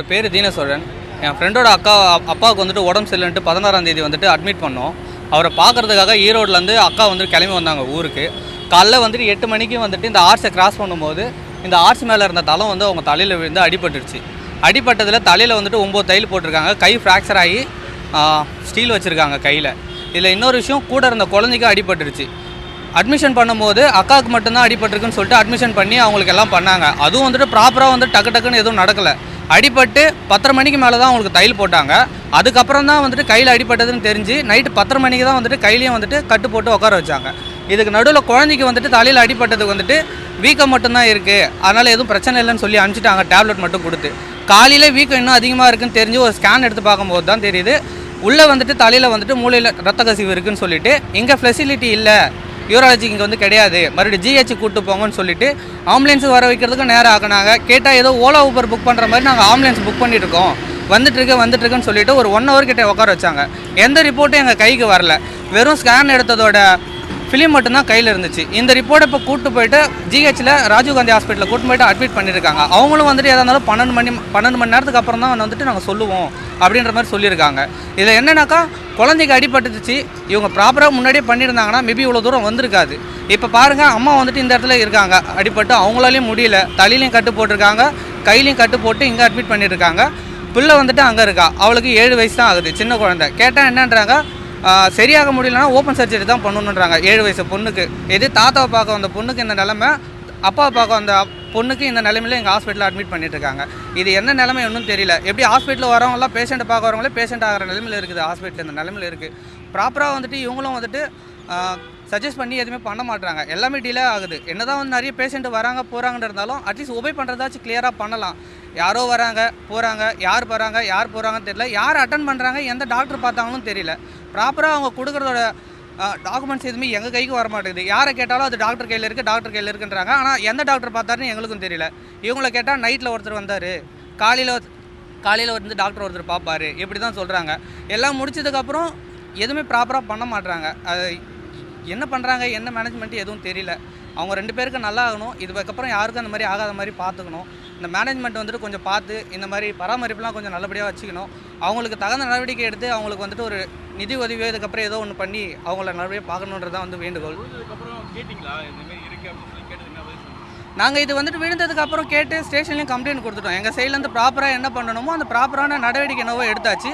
பேர் தீனசோழன். என் ஃப்ரெண்டோட அப்பாவுக்கு வந்துட்டு உடம்பு சரியில்லைன்ட்டு 16ஆம் தேதி வந்துட்டு அட்மிட் பண்ணோம். அவரை பார்க்குறதுக்காக ஈரோட்லேருந்து அக்கா வந்துட்டு கிளம்பி வந்தாங்க ஊருக்கு. காலைல வந்துட்டு 8 மணிக்கு வந்துட்டு இந்த ஆர்ட்ஸை கிராஸ் பண்ணும்போது இந்த ஆர்ட்ஸ் மேலே இருந்த தளம் வந்து அவங்க தலையில் விழுந்து அடிபட்டுருச்சு. அடிபட்டதில் தலையில் வந்துட்டு 9 தையல் போட்டிருக்காங்க. கை ஃப்ராக்சர் ஆகி ஸ்டீல் வச்சுருக்காங்க கையில். இதில் இன்னொரு விஷயம், கூட இருந்த குழந்தைக்கு அடிபட்டுருச்சு. அட்மிஷன் பண்ணும்போது அக்காவுக்கு மட்டும்தான் அடிபட்டிருக்குன்னு சொல்லிட்டு அட்மிஷன் பண்ணி அவங்களுக்கு எல்லாம் பண்ணாங்க. அதுவும் வந்துட்டு ப்ராப்பராக வந்து டக்குன்னு எதுவும் நடக்கலை. அடிபட்டு 10:30 மணிக்கு மேலே தான் அவங்களுக்கு தையல் போட்டாங்க. அதுக்கப்புறம் தான் வந்துட்டு கையில் அடிபட்டதுன்னு தெரிஞ்சு நைட்டு 10:30 மணிக்கு தான் வந்துட்டு கையிலையும் வந்துட்டு கட்டு போட்டு உட்கார வச்சாங்க. இதுக்கு நடுவில் குழந்தைக்கு வந்துட்டு தலையில் அடிபட்டதுக்கு வந்துட்டு வீக்கம் மட்டும்தான் இருக்குது, அதனால் எதுவும் பிரச்சனை இல்லைன்னு சொல்லி அனுப்பிச்சிட்டாங்க. டேப்லெட் மட்டும் கொடுத்து காலையில் வீக்கம் இன்னும் அதிகமாக இருக்குன்னு தெரிஞ்சு ஒரு ஸ்கேன் எடுத்து பார்க்கும்போது தான் தெரியுது உள்ளே வந்துட்டு தலையில் வந்துட்டு மூளையில் ரத்த கசிவு இருக்குதுன்னு சொல்லிட்டு இங்கே ஃபெசிலிட்டி இல்லை, யூராலஜி இங்கே வந்து கிடையாது, மறுபடியும் ஜிஹெச் கூப்பிட்டு போங்கன்னு சொல்லிட்டு ஆம்புலன்ஸு வர வைக்கிறதுக்கு நேரம் ஆகினாங்க. கேட்டால் ஏதோ ஓலா ஊபர் புக் பண்ணுற மாதிரி நாங்கள் ஆம்புலன்ஸ் புக் பண்ணிட்டுருக்கோம், வந்துட்டுருக்குன்னு சொல்லிட்டு ஒரு 1 hour கிட்டே உட்கார வச்சாங்க. எந்த ரிப்போர்ட்டும் எங்கள் கைக்கு வரல. வெறும் ஸ்கேன் எடுத்ததோட ஃபிலிம் மட்டும்தான் கையில் இருந்துச்சு. இந்த ரிப்போர்ட்டை இப்போ கூப்பிட்டு போயிட்டு ஜிஹெச்சில் ராஜீவ்காந்தி ஹாஸ்பிட்டலில் கூப்பிட்டு போயிட்டு அட்மிட் பண்ணியிருக்காங்க. அவங்களும் வந்துட்டு எதாக இருந்தாலும் 12 மணி நேரத்துக்கு அப்புறம் தான் வந்துட்டு நாங்கள் சொல்லுவோம் அப்படின்ற மாதிரி சொல்லியிருக்காங்க. இதில் என்னன்னாக்கா, குழந்தைக்கு அடிபட்டுச்சு, இவங்க ப்ராப்பராக முன்னாடியே பண்ணியிருந்தாங்கன்னா மேபி இவ்வளோ தூரம் வந்திருக்காது. இப்போ பாருங்கள், அம்மா வந்துட்டு இந்த இடத்துல இருக்காங்க, அடிபட்டு அவங்களாலையும் முடியல, தலையிலையும் கட்டு போட்டிருக்காங்க, கையிலையும் கட்டு போட்டு இங்கே அட்மிட் பண்ணியிருக்காங்க. பிள்ளை வந்துட்டு அங்கே இருக்கா, அவளுக்கு 7 வயசு தான் ஆகுது, சின்ன குழந்தை. கேட்டால் என்னன்றாங்க, சரியாக முடியலன்னா ஓப்பன் சர்ஜரி தான் பண்ணணுன்றாங்க 7 வயசு பொண்ணுக்கு. எது தாத்தாவை பார்க்க வந்த பொண்ணுக்கு இந்த நிலமை, அப்பாவை பார்க்க வந்த பொண்ணுக்கு இந்த நிலைமையில் எங்கள் ஹாஸ்பிட்டலில் அட்மிட் பண்ணிட்டுருக்காங்க. இது என்ன நிலைமை ஒன்றும் தெரியல. எப்படி ஹாஸ்பிட்டலில் வரவங்களாம் பேஷண்ட்டை பார்க்க வரவங்களே பேஷண்ட் ஆகிற நிலைமையில் இருக்குது, ஹாஸ்பிட்டலில் இந்த நிலைமையில் இருக்குது. ப்ராப்பராக வந்துட்டு இவங்களும் வந்துட்டு சஜஸ்ட் பண்ணி எதுவுமே பண்ண மாட்டாங்க, எல்லாமே டிலே ஆகுது. என்ன தான் வந்து நிறைய பேஷண்ட்டு வராங்க போகிறாங்கன்னு இருந்தாலும் அட்லீஸ்ட் ஒபே பண்ணுறதாச்சும் கிளியராக பண்ணலாம். யாரோ வராங்க போகிறாங்க, யார் வராங்க யார் போகிறாங்கன்னு தெரியல, யார் அட்டன் பண்ணுறாங்க, எந்த டாக்டர் பார்த்தாங்களும் தெரியல. ப்ராப்பராக அவங்க கொடுக்குறதோட டாக்குமெண்ட்ஸ் எதுவுமே எங்கள் கைக்கு வர மாட்டேங்குது. யாரை கேட்டாலும் அது டாக்டர் கையில் இருக்குது, டாக்டர் கையில் இருக்குன்றாங்க. ஆனால் எந்த டாக்டர் பார்த்தாருன்னு எங்களுக்கும் தெரியல. இவங்களை கேட்டால் நைட்டில் ஒருத்தர் வந்தார், காலையில் வந்து டாக்டர் ஒருத்தர் பார்ப்பார், இப்படி தான் சொல்கிறாங்க. எல்லாம் முடிச்சதுக்கப்புறம் எதுவுமே ப்ராப்பராக பண்ண மாட்டுறாங்க. அது என்ன பண்ணுறாங்க, என்ன மேனேஜ்மெண்ட்டு எதுவும் தெரியல. அவங்க 2 பேருக்கு நல்லா ஆகணும், இதுக்கப்புறம் யாருக்கும் அந்த மாதிரி ஆகாத மாதிரி பார்த்துக்கணும். இந்த மேனேஜ்மெண்ட் வந்துட்டு கொஞ்சம் பார்த்து இந்த மாதிரி பராமரிப்புலாம் கொஞ்சம் நல்லபடியாக வச்சுக்கணும். அவங்களுக்கு தகுந்த நடவடிக்கை எடுத்து அவங்களுக்கு வந்துட்டு ஒரு நிதி உதவி இதுக்கப்புறம் ஏதோ ஒன்று பண்ணி அவங்கள நல்லபடியாக பார்க்கணுன்றதான் வந்து வேண்டுகோள். நாங்கள் இது வந்துட்டு விழுந்ததுக்கப்புறம் கேட்டு ஸ்டேஷன்லேயும் கம்ப்ளைண்ட் கொடுத்துட்டோம். எங்கள் சைட்லேருந்து ப்ராப்பராக என்ன பண்ணணுமோ அந்த ப்ராப்பரான நடவடிக்கை என்னவோ எடுத்தாச்சு.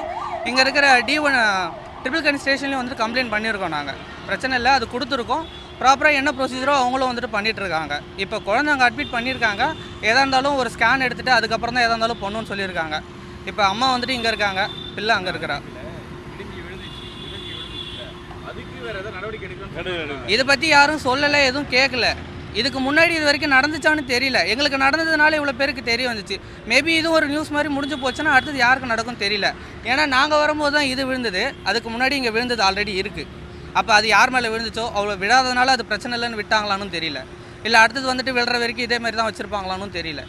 இங்கே இருக்கிற D1 ட்ரிபிள் ஸ்டேஷன்லேயும் வந்துட்டு கம்ப்ளைண்ட் பண்ணியிருக்கோம். நாங்கள் பிரச்சனை இல்லை, அது கொடுத்துருக்கோம். ப்ராப்பராக என்ன ப்ரொசீஜரோ அவங்களும் வந்துட்டு பண்ணிகிட்ருக்காங்க. இப்போ குழந்தைங்க அட்மிட் பண்ணியிருக்காங்க. எதாக இருந்தாலும் ஒரு ஸ்கேன் எடுத்துகிட்டு அதுக்கப்புறம் தான் எதாக இருந்தாலும் பொண்ணுன்னு சொல்லியிருக்காங்க. இப்போ அம்மா வந்துட்டு இங்கே இருக்காங்க, பிள்ளை அங்கே இருக்கிறா. இதை பற்றி யாரும் சொல்லலை, எதுவும் கேட்கல. இதுக்கு முன்னாடி இது வரைக்கும் நடந்துச்சான்னு தெரியல. எங்களுக்கு நடந்ததுனால இவ்வளோ பேருக்கு தெரிய வந்துச்சு. மேபி இதுவும் ஒரு நியூஸ் மாதிரி முடிஞ்சு போச்சுன்னா அடுத்தது யாருக்கு நடக்கும் தெரியல. ஏன்னா நாங்கள் வரும்போது தான் இது விழுந்தது, அதுக்கு முன்னாடி இங்கே விழுந்தது ஆல்ரெடி இருக்குது. அப்போ அது யார் மேலே விழுந்துச்சோ அவ்வளோ விடாததுனால அது பிரச்சனை இல்லைன்னு விட்டாங்களான்னு தெரியல. இல்லை அடுத்தது வந்துட்டு விழுற வரைக்கும் இதே மாதிரி தான் வச்சுருப்பாங்களான்னு தெரியல.